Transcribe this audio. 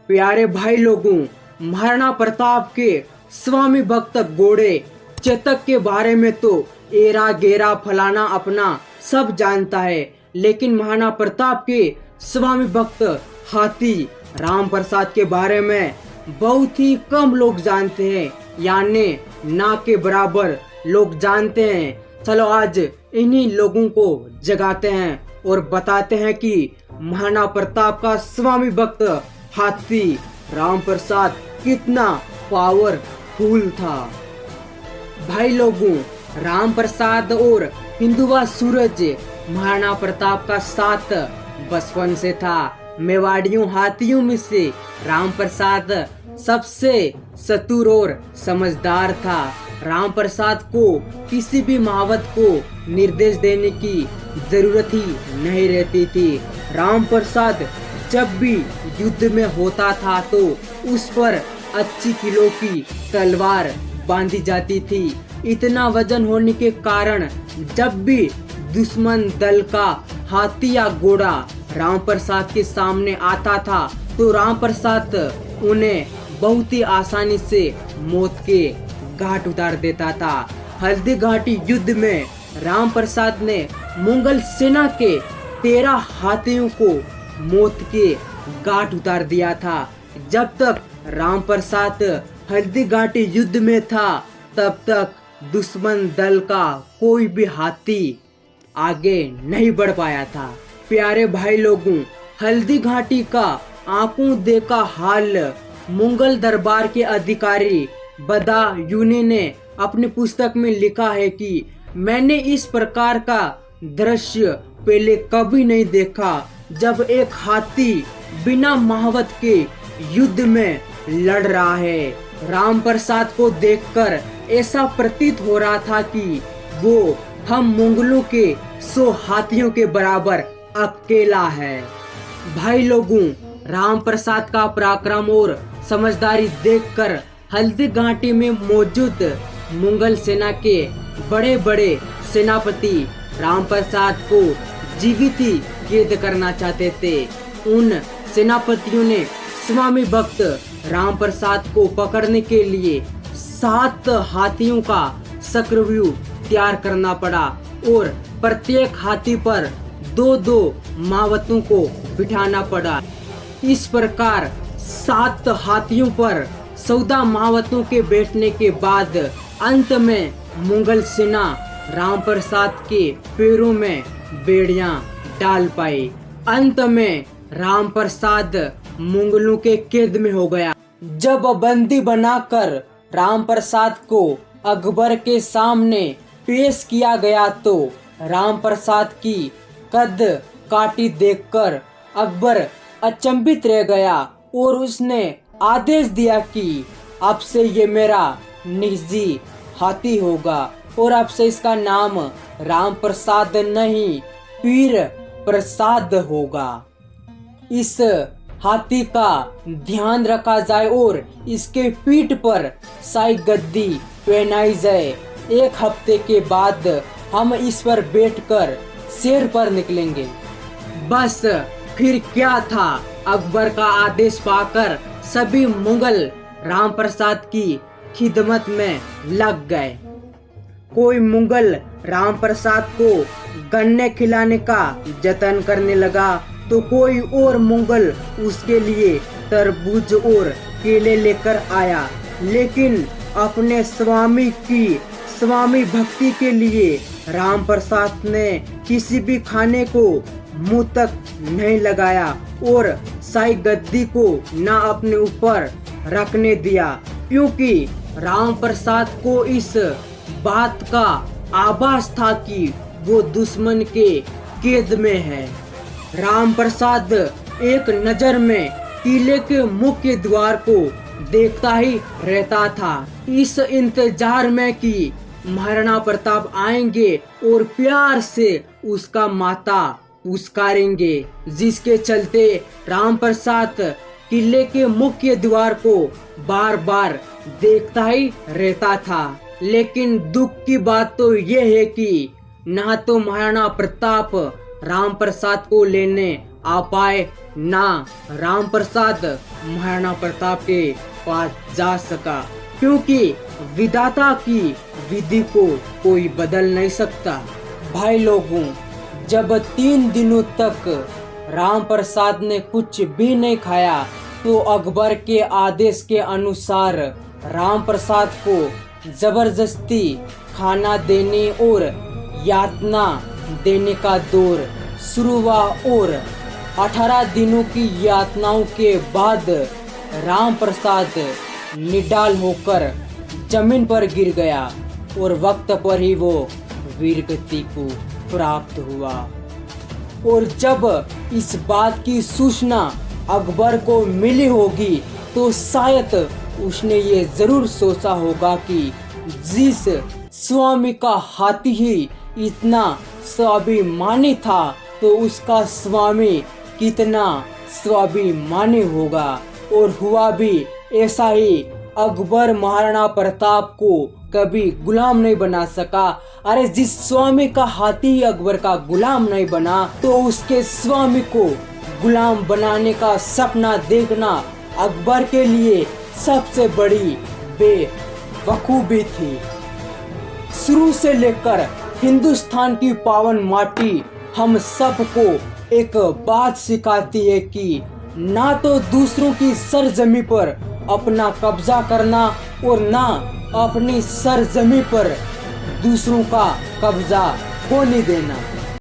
प्यारे भाई लोगों, महाराणा प्रताप के स्वामी भक्त घोड़े चेतक के बारे में तो एरा गेरा फलाना अपना सब जानता है, लेकिन महाराणा प्रताप के स्वामी भक्त हाथी राम प्रसाद के बारे में बहुत ही कम लोग जानते हैं, यानी ना के बराबर लोग जानते हैं। चलो आज इन्हीं लोगों को जगाते हैं और बताते हैं कि महाराणा प्रताप का स्वामी भक्त हाथी राम प्रसाद कितना पावरफुल था। भाई लोगों, राम प्रसाद और हिंदुआ सूरज महाराणा प्रताप का साथ बचपन से था। मेवाड़ियों हाथियों में से राम प्रसाद सबसे चतुर और समझदार था। राम प्रसाद को किसी भी महावत को निर्देश देने की जरूरत ही नहीं रहती थी। राम प्रसाद जब भी युद्ध में होता था तो उस पर 80 किलो की तलवार बांधी जाती थी। इतना वजन होने के कारण जब भी दुश्मन दल का हाथी या घोड़ा राम प्रसाद के सामने आता था तो राम प्रसाद उन्हें बहुत ही आसानी से मौत के घाट उतार देता था। हल्दी घाटी युद्ध में राम प्रसाद ने मुगल सेना के 13 हाथियों को मौत के घाट उतार दिया था। जब तक राम प्रसाद हल्दी घाटी युद्ध में था तब तक दुश्मन दल का कोई भी हाथी आगे नहीं बढ़ पाया था। प्यारे भाई लोगों, हल्दी घाटी का आंखों देखा हाल मुगल दरबार के अधिकारी बदायूनी ने अपनी पुस्तक में लिखा है कि मैंने इस प्रकार का दृश्य पहले कभी नहीं देखा, जब एक हाथी बिना महावत के युद्ध में लड़ रहा है। राम प्रसाद को देखकर ऐसा प्रतीत हो रहा था कि वो हम मुगलों के 100 हाथियों के बराबर अकेला है। भाई लोगों, राम प्रसाद का पराक्रम और समझदारी देखकर हल्दी घाटी में मौजूद मुगल सेना के बड़े बड़े सेनापति राम प्रसाद को जीवित ही कैद करना चाहते थे। उन सेनापतियों ने स्वामी भक्त राम प्रसाद को पकड़ने के लिए 7 हाथियों का चक्रव्यूह तैयार करना पड़ा और प्रत्येक हाथी पर 2-2 महावतों को बिठाना पड़ा। इस प्रकार 7 हाथियों पर 14 महावतों के बैठने के बाद अंत में मुगल सेना राम प्रसाद के पैरों में बेड़ियां डाल पाई। अंत में राम प्रसाद मुगलों के कैद में हो गया। जब बंदी बनाकर राम प्रसाद को अकबर के सामने पेश किया गया तो राम प्रसाद की कद काठी देखकर अकबर अचंभित रह गया और उसने आदेश दिया कि अब से ये मेरा निजी हाथी होगा और अब से इसका नाम राम प्रसाद नहीं पीर प्रसाद होगा। इस हाथी का ध्यान रखा जाए और इसके पीठ पर शाही गद्दी पहनाई जाए। 1 हफ्ते के बाद हम इस पर बैठकर शेर पर निकलेंगे। बस फिर क्या था, अकबर का आदेश पाकर सभी मुगल राम प्रसाद की खिदमत में लग गए। कोई मुगल राम प्रसाद को गन्ने खिलाने का जतन करने लगा तो कोई और मुगल उसके लिए तरबूज और केले लेकर आया, लेकिन अपने स्वामी भक्ति के लिए राम प्रसाद ने किसी भी खाने को मुंह तक नहीं लगाया और शाही गद्दी को ना अपने ऊपर रखने दिया, क्योंकि राम प्रसाद को इस बात का आभास था कि वो दुश्मन के कैद में है। राम प्रसाद एक नजर में किले के मुख्य द्वार को देखता ही रहता था, इस इंतजार में कि महाराणा प्रताप आएंगे और प्यार से उसका माथा पुचकारेंगे, जिसके चलते राम प्रसाद किले के मुख्य द्वार को बार बार देखता ही रहता था। लेकिन दुख की बात तो ये है कि ना तो महाराणा प्रताप राम प्रसाद को लेने आ पाए, ना राम प्रसाद महाराणा प्रताप के पास जा सका, क्योंकि विधाता की विधि को कोई बदल नहीं सकता। भाई लोगों, जब 3 दिनों तक राम प्रसाद ने कुछ भी नहीं खाया तो अकबर के आदेश के अनुसार राम प्रसाद को जबरदस्ती खाना देने और यातना देने का दौर शुरू हुआ और 18 दिनों की यातनाओं के बाद राम प्रसाद निडाल होकर जमीन पर गिर गया और वक्त पर ही वो वीरगति को प्राप्त हुआ। और जब इस बात की सूचना अकबर को मिली होगी तो शायद उसने ये जरूर सोचा होगा कि जिस स्वामी का हाथी ही इतना स्वाभिमानी था तो उसका स्वामी कितना स्वाभिमानी होगा। और हुआ भी ऐसा ही। अकबर महाराणा प्रताप को कभी गुलाम नहीं बना सका। अरे जिस स्वामी का हाथी अकबर का गुलाम नहीं बना तो उसके स्वामी को गुलाम बनाने का सपना देखना अकबर के लिए सबसे बड़ी बेवकूफी थी। शुरू से लेकर हिंदुस्तान की पावन माटी हम सबको एक बात सिखाती है कि ना तो दूसरों की सरजमी पर अपना कब्जा करना और ना अपनी सरजमी पर दूसरों का कब्जा होने देना।